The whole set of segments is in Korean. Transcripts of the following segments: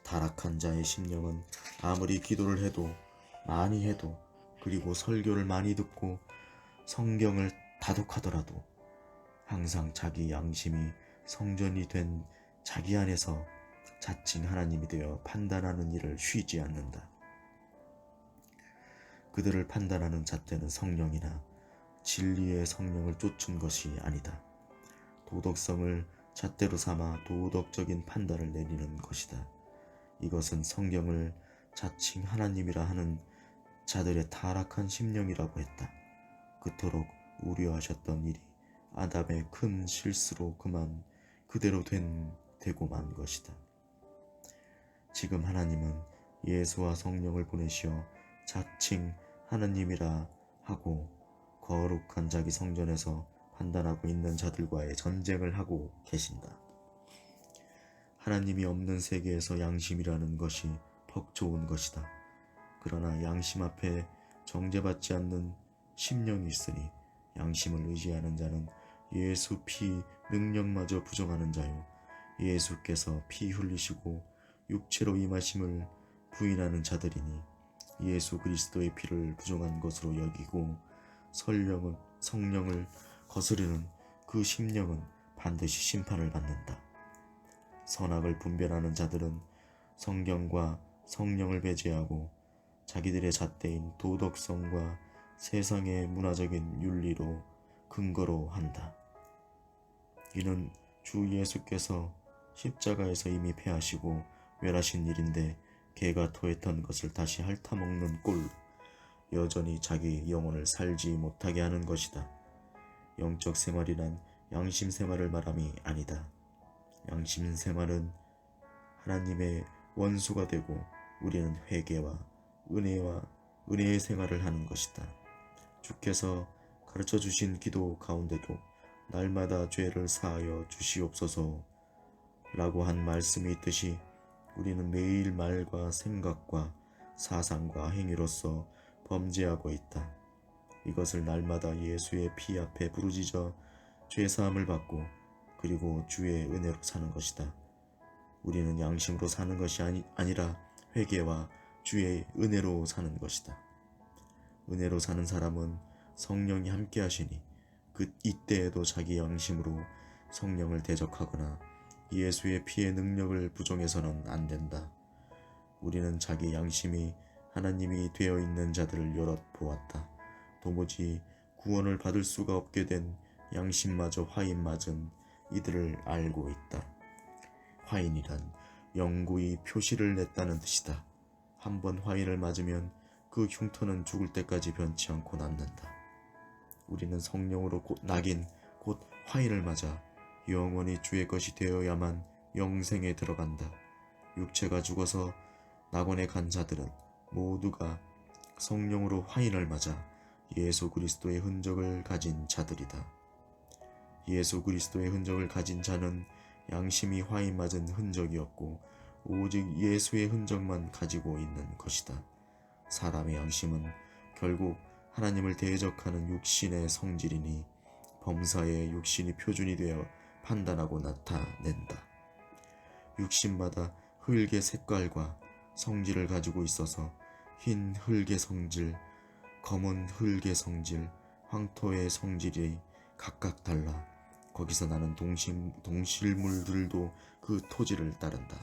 타락한 자의 심령은 아무리 기도를 해도 많이 해도 그리고 설교를 많이 듣고 성경을 다독하더라도 항상 자기 양심이 성전이 된 자기 안에서 자칭 하나님이 되어 판단하는 일을 쉬지 않는다. 그들을 판단하는 잣대는 성령이나 진리의 성령을 쫓은 것이 아니다. 도덕성을 잣대로 삼아 도덕적인 판단을 내리는 것이다. 이것은 성경을 자칭 하나님이라 하는 자들의 타락한 심령이라고 했다. 그토록 우려하셨던 일이 아담의 큰 실수로 그만 그대로 되고 만 것이다. 지금 하나님은 예수와 성령을 보내시어 자칭 하나님이라 하고 거룩한 자기 성전에서 판단하고 있는 자들과의 전쟁을 하고 계신다. 하나님이 없는 세계에서 양심이라는 것이 퍽 좋은 것이다. 그러나 양심 앞에 정죄받지 않는 심령이 있으니 양심을 의지하는 자는 예수 피 능력마저 부정하는 자요, 예수께서 피 흘리시고 육체로 임하심을 부인하는 자들이니 예수 그리스도의 피를 부정한 것으로 여기고 성령을 거스르는 그 심령은 반드시 심판을 받는다. 선악을 분별하는 자들은 성경과 성령을 배제하고 자기들의 잣대인 도덕성과 세상의 문화적인 윤리로 근거로 한다. 이는 주 예수께서 십자가에서 이미 패하시고 멸하신 일인데 개가 토했던 것을 다시 핥아먹는 꼴, 여전히 자기 영혼을 살지 못하게 하는 것이다. 영적 생활이란 양심 생활을 말함이 아니다. 양심 생활은 하나님의 원수가 되고 우리는 회개와 은혜의 생활을 하는 것이다. 주께서 가르쳐 주신 기도 가운데도 날마다 죄를 사하여 주시옵소서 라고 한 말씀이 있듯이 우리는 매일 말과 생각과 사상과 행위로서 범죄하고 있다. 이것을 날마다 예수의 피 앞에 부르짖어 죄사함을 받고 그리고 주의 은혜로 사는 것이다. 우리는 양심으로 사는 것이 아니라 회개와 주의 은혜로 사는 것이다. 은혜로 사는 사람은 성령이 함께 하시니 이때에도 자기 양심으로 성령을 대적하거나 예수의 피의 능력을 부정해서는 안 된다. 우리는 자기 양심이 하나님이 되어 있는 자들을 여럿 보았다. 도무지 구원을 받을 수가 없게 된 양심마저 화인 맞은 이들을 알고 있다. 화인이란 영구히 표시를 냈다는 뜻이다. 한번 화인을 맞으면 그 흉터는 죽을 때까지 변치 않고 남는다. 우리는 성령으로 낙인 곧 화인을 맞아 영원히 주의 것이 되어야만 영생에 들어간다. 육체가 죽어서 낙원에 간 자들은 모두가 성령으로 화인을 맞아 예수 그리스도의 흔적을 가진 자들이다. 예수 그리스도의 흔적을 가진 자는 양심이 화인 맞은 흔적이 없고 오직 예수의 흔적만 가지고 있는 것이다. 사람의 양심은 결국 하나님을 대적하는 육신의 성질이니 범사의 육신이 표준이 되어 판단하고 나타낸다. 육신마다 흙의 색깔과 성질을 가지고 있어서 흰 흙의 성질, 검은 흙의 성질, 황토의 성질이 각각 달라. 거기서 나는 동실물들도 그 토지를 따른다.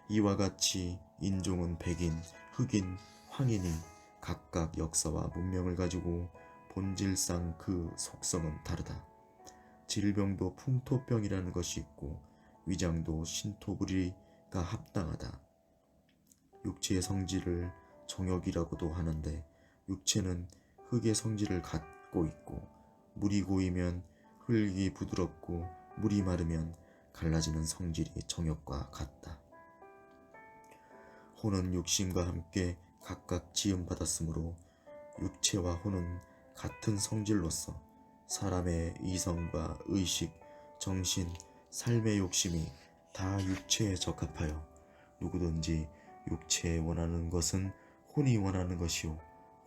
이와 같이 인종은 백인, 흑인, 황인이 각각 역사와 문명을 가지고 본질상 그 속성은 다르다. 질병도 풍토병이라는 것이 있고 위장도 신토부리가 합당하다. 육체의 성질을 정욕이라고도 하는데 육체는 흙의 성질을 갖고 있고 물이 고이면 흙이 부드럽고 물이 마르면 갈라지는 성질이 정욕과 같다. 혼은 육신과 함께 각각 지음받았으므로 육체와 혼은 같은 성질로서 사람의 이성과 의식, 정신, 삶의 욕심이 다 육체에 적합하여 누구든지 육체에 원하는 것은 혼이 원하는 것이요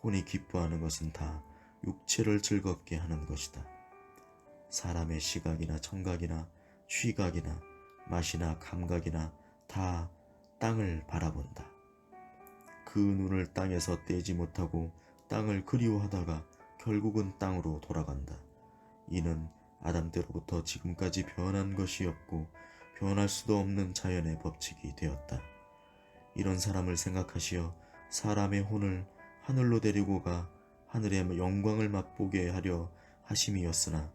혼이 기뻐하는 것은 다 육체를 즐겁게 하는 것이다. 사람의 시각이나 청각이나 취각이나 맛이나 감각이나 다 땅을 바라본다. 그 눈을 땅에서 떼지 못하고 땅을 그리워하다가 결국은 땅으로 돌아간다. 이는 아담 때로부터 지금까지 변한 것이 없고 변할 수도 없는 자연의 법칙이 되었다. 이런 사람을 생각하시어 사람의 혼을 하늘로 데리고 가 하늘의 영광을 맛보게 하려 하심이었으나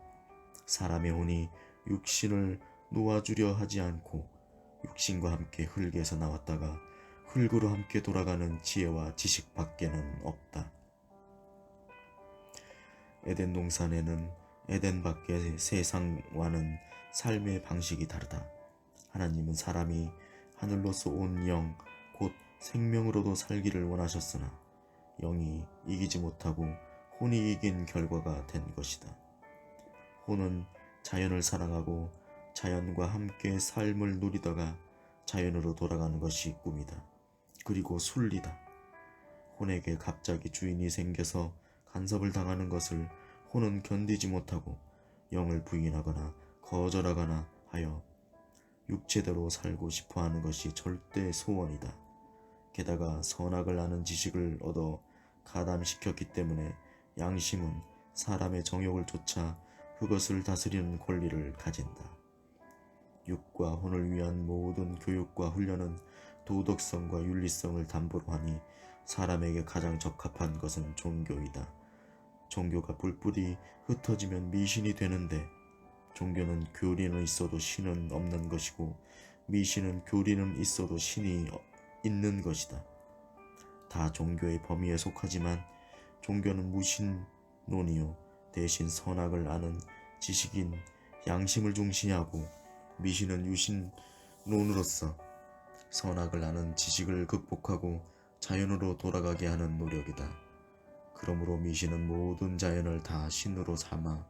사람의 혼이 육신을 놓아주려 하지 않고 육신과 함께 흙에서 나왔다가 흙으로 함께 돌아가는 지혜와 지식 밖에는 없다. 에덴 동산에는 에덴 밖의 세상과는 삶의 방식이 다르다. 하나님은 사람이 하늘로서 온 영, 곧 생명으로도 살기를 원하셨으나 영이 이기지 못하고 혼이 이긴 결과가 된 것이다. 혼은 자연을 사랑하고 자연과 함께 삶을 누리다가 자연으로 돌아가는 것이 꿈이다. 그리고 순리다. 혼에게 갑자기 주인이 생겨서 간섭을 당하는 것을 혼은 견디지 못하고 영을 부인하거나 거절하거나 하여 육체대로 살고 싶어하는 것이 절대 소원이다. 게다가 선악을 아는 지식을 얻어 가담시켰기 때문에 양심은 사람의 정욕을 쫓아 그것을 다스리는 권리를 가진다. 육과 혼을 위한 모든 교육과 훈련은 도덕성과 윤리성을 담보로 하니 사람에게 가장 적합한 것은 종교이다. 종교가 뿔뿔이 흩어지면 미신이 되는데 종교는 교리는 있어도 신은 없는 것이고 미신은 교리는 있어도 신이 있는 것이다. 다 종교의 범위에 속하지만 종교는 무신론이요 대신 선악을 아는 지식인 양심을 중시하고 미신은 유신론으로서 선악을 아는 지식을 극복하고 자연으로 돌아가게 하는 노력이다. 그러므로 미신은 모든 자연을 다 신으로 삼아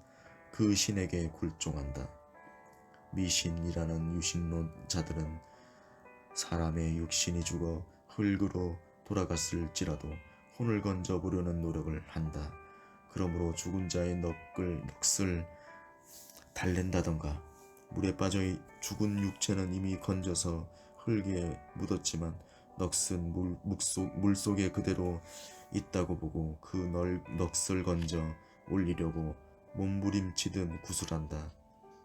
그 신에게 굴종한다. 미신이라는 유신론자들은 사람의 육신이 죽어 흙으로 돌아갔을지라도 혼을 건져 보려는 노력을 한다. 그러므로 죽은 자의 넋을 달랜다던가 물에 빠져 죽은 육체는 이미 건져서 흙에 묻었지만 넋은 물속에 그대로 있다고 보고 그 넋을 건져 올리려고 몸부림치듯 구슬한다.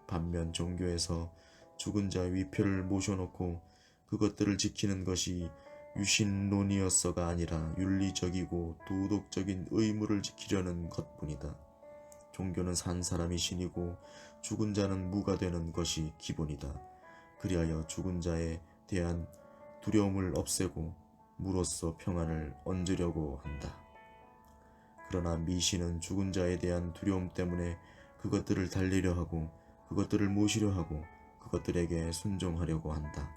반면 종교에서 죽은 자의 위표를 모셔놓고 그것들을 지키는 것이 유신론이었어가 아니라 윤리적이고 도덕적인 의무를 지키려는 것뿐이다. 종교는 산 사람이 신이고 죽은 자는 무가 되는 것이 기본이다. 그리하여 죽은 자에 대한 두려움을 없애고 무로써 평안을 얹으려고 한다. 그러나 미신은 죽은 자에 대한 두려움 때문에 그것들을 달리려 하고 그것들을 모시려 하고 그것들에게 순종하려고 한다.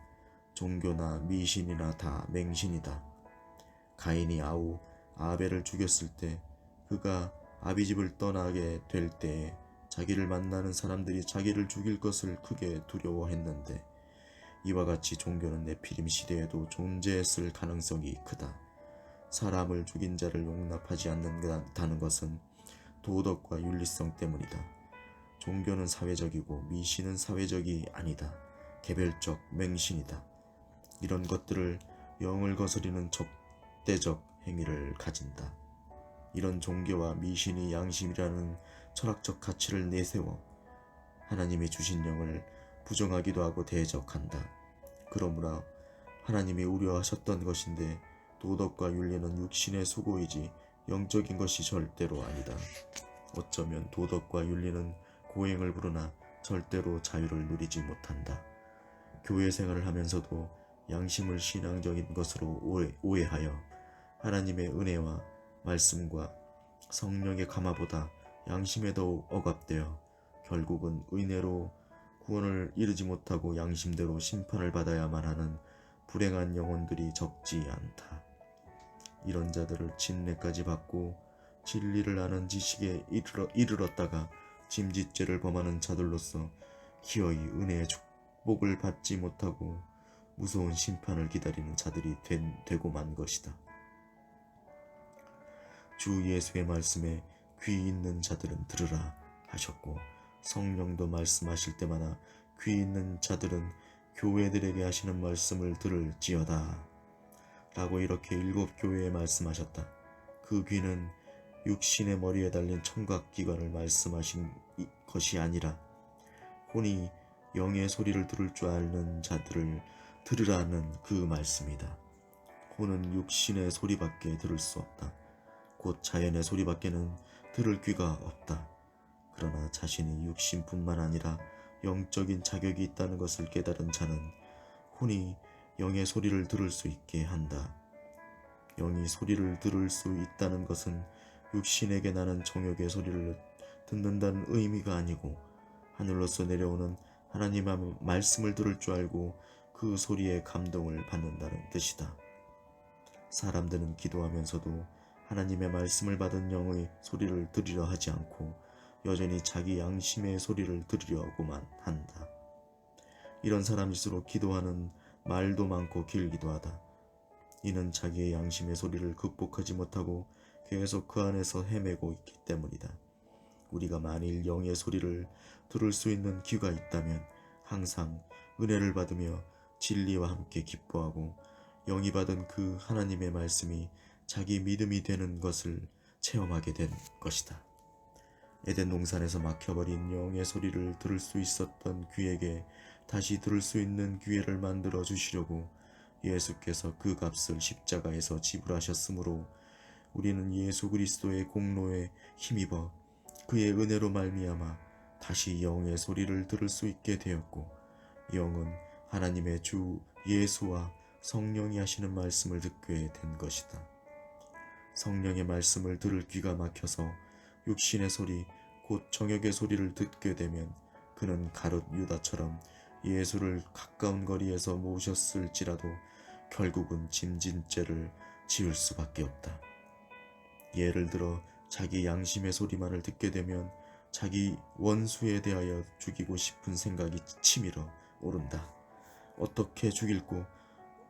종교나 미신이나 다 맹신이다. 가인이 아우 아벨을 죽였을 때 그가 아비집을 떠나게 될 때에 자기를 만나는 사람들이 자기를 죽일 것을 크게 두려워했는데 이와 같이 종교는 네피림 시대에도 존재했을 가능성이 크다. 사람을 죽인 자를 용납하지 않는다는 것은 도덕과 윤리성 때문이다. 종교는 사회적이고 미신은 사회적이 아니다. 개별적 맹신이다. 이런 것들을 영을 거스리는 적대적 행위를 가진다. 이런 종교와 미신이 양심이라는 철학적 가치를 내세워 하나님이 주신 영을 부정하기도 하고 대적한다. 그러므로 하나님이 우려하셨던 것인데 도덕과 윤리는 육신의 수고이지 영적인 것이 절대로 아니다. 어쩌면 도덕과 윤리는 고행을 부르나 절대로 자유를 누리지 못한다. 교회 생활을 하면서도 양심을 신앙적인 것으로 오해하여 하나님의 은혜와 말씀과 성령의 감화보다 양심에 더욱 억압되어 결국은 은혜로 구원을 이루지 못하고 양심대로 심판을 받아야만 하는 불행한 영혼들이 적지 않다. 이런 자들을 진례까지 받고 진리를 아는 지식에 이르렀다가 짐짓죄를 범하는 자들로서 기어이 은혜의 축복을 받지 못하고 무서운 심판을 기다리는 자들이 되고 만 것이다. 주 예수의 말씀에 귀 있는 자들은 들으라 하셨고 성령도 말씀하실 때마다 귀 있는 자들은 교회들에게 하시는 말씀을 들을지어다. 라고 이렇게 7교회에 말씀하셨다. 그 귀는 육신의 머리에 달린 청각기관을 말씀하신 것이 아니라 혼이 영의 소리를 들을 줄 아는 자들을 들으라는 그 말씀이다. 혼은 육신의 소리밖에 들을 수 없다. 곧 자연의 소리밖에는 들을 귀가 없다. 그러나 자신이 육신뿐만 아니라 영적인 자격이 있다는 것을 깨달은 자는 혼이 영의 소리를 들을 수 있게 한다. 영이 소리를 들을 수 있다는 것은 육신에게 나는 정욕의 소리를 듣는다는 의미가 아니고 하늘로서 내려오는 하나님의 말씀을 들을 줄 알고 그 소리에 감동을 받는다는 뜻이다. 사람들은 기도하면서도 하나님의 말씀을 받은 영의 소리를 들으려 하지 않고 여전히 자기 양심의 소리를 들으려고만 한다. 이런 사람일수록 기도하는 말도 많고 길기도 하다. 이는 자기의 양심의 소리를 극복하지 못하고 계속 그 안에서 헤매고 있기 때문이다. 우리가 만일 영의 소리를 들을 수 있는 귀가 있다면 항상 은혜를 받으며 진리와 함께 기뻐하고 영이 받은 그 하나님의 말씀이 자기 믿음이 되는 것을 체험하게 된 것이다. 에덴 동산에서 막혀버린 영의 소리를 들을 수 있었던 귀에게 다시 들을 수 있는 기회를 만들어 주시려고 예수께서 그 값을 십자가에서 지불하셨으므로 우리는 예수 그리스도의 공로에 힘입어 그의 은혜로 말미암아 다시 영의 소리를 들을 수 있게 되었고, 영은 하나님의 주 예수와 성령이 하시는 말씀을 듣게 된 것이다. 성령의 말씀을 들을 귀가 막혀서 육신의 소리 곧 정욕의 소리를 듣게 되면 그는 가룟 유다처럼 예수를 가까운 거리에서 모셨을지라도 결국은 짐진죄를 지을 수밖에 없다. 예를 들어 자기 양심의 소리만을 듣게 되면 자기 원수에 대하여 죽이고 싶은 생각이 치밀어 오른다. 어떻게 죽일고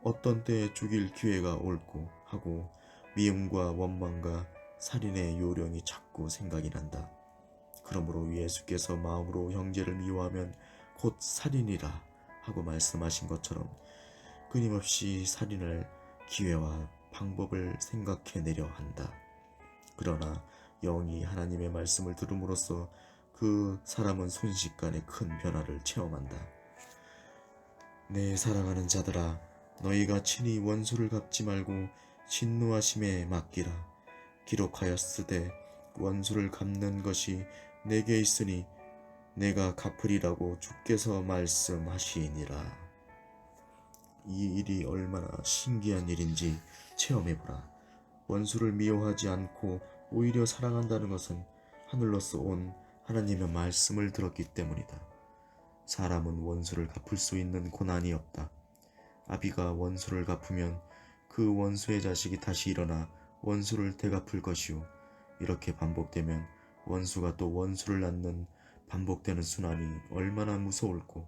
어떤 때에 죽일 기회가 올고 하고 미움과 원망과 살인의 요령이 자꾸 생각이 난다. 그러므로 예수께서 마음으로 형제를 미워하면 곧 살인이라 하고 말씀하신 것처럼 끊임없이 살인할 기회와 방법을 생각해내려 한다. 그러나 영이 하나님의 말씀을 들음으로써 그 사람은 순식간에 큰 변화를 체험한다. 내 사랑하는 자들아, 너희가 친히 원수를 갚지 말고 진노하심에 맡기라. 기록하였으되 원수를 갚는 것이 내게 있으니 내가 갚으리라고 주께서 말씀하시니라. 이 일이 얼마나 신기한 일인지 체험해보라. 원수를 미워하지 않고 오히려 사랑한다는 것은 하늘로서 온 하나님의 말씀을 들었기 때문이다. 사람은 원수를 갚을 수 있는 고난이 없다. 아비가 원수를 갚으면 그 원수의 자식이 다시 일어나 원수를 되갚을 것이요, 이렇게 반복되면 원수가 또 원수를 낳는 반복되는 순환이 얼마나 무서울꼬.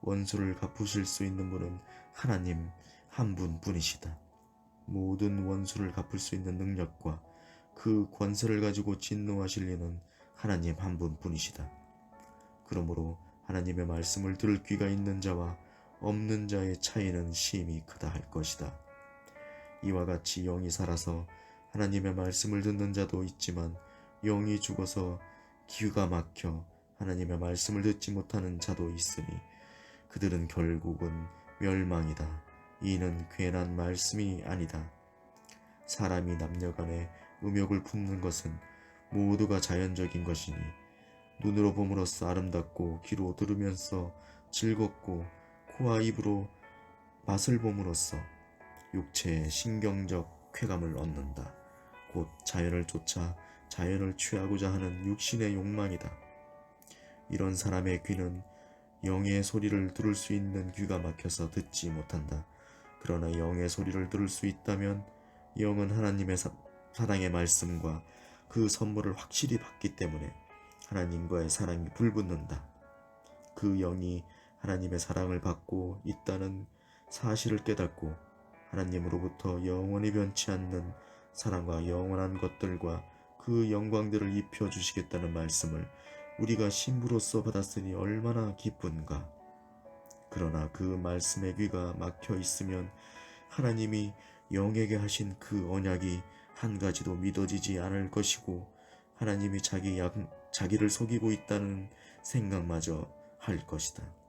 원수를 갚으실 수 있는 분은 하나님 한 분뿐이시다. 모든 원수를 갚을 수 있는 능력과 그 권세를 가지고 진노하실 이는 하나님 한 분뿐이시다. 그러므로 하나님의 말씀을 들을 귀가 있는 자와 없는 자의 차이는 심히 크다 할 것이다. 이와 같이 영이 살아서 하나님의 말씀을 듣는 자도 있지만 영이 죽어서 귀가 막혀 하나님의 말씀을 듣지 못하는 자도 있으니 그들은 결국은 멸망이다. 이는 괜한 말씀이 아니다. 사람이 남녀간에 음욕을 품는 것은 모두가 자연적인 것이니 눈으로 봄으로써 아름답고 귀로 들으면서 즐겁고 코와 입으로 맛을 봄으로써 육체의 신경적 쾌감을 얻는다. 곧 자연을 쫓아 자연을 취하고자 하는 육신의 욕망이다. 이런 사람의 귀는 영의 소리를 들을 수 있는 귀가 막혀서 듣지 못한다. 그러나 영의 소리를 들을 수 있다면 영은 하나님의 사랑의 말씀과 그 선물을 확실히 받기 때문에 하나님과의 사랑이 불붙는다. 그 영이 하나님의 사랑을 받고 있다는 사실을 깨닫고 하나님으로부터 영원히 변치 않는 사랑과 영원한 것들과 그 영광들을 입혀주시겠다는 말씀을 우리가 신부로서 받았으니 얼마나 기쁜가. 그러나 그 말씀에 귀가 막혀 있으면 하나님이 영에게 하신 그 언약이 한 가지도 믿어지지 않을 것이고 하나님이 자기를 속이고 있다는 생각마저 할 것이다.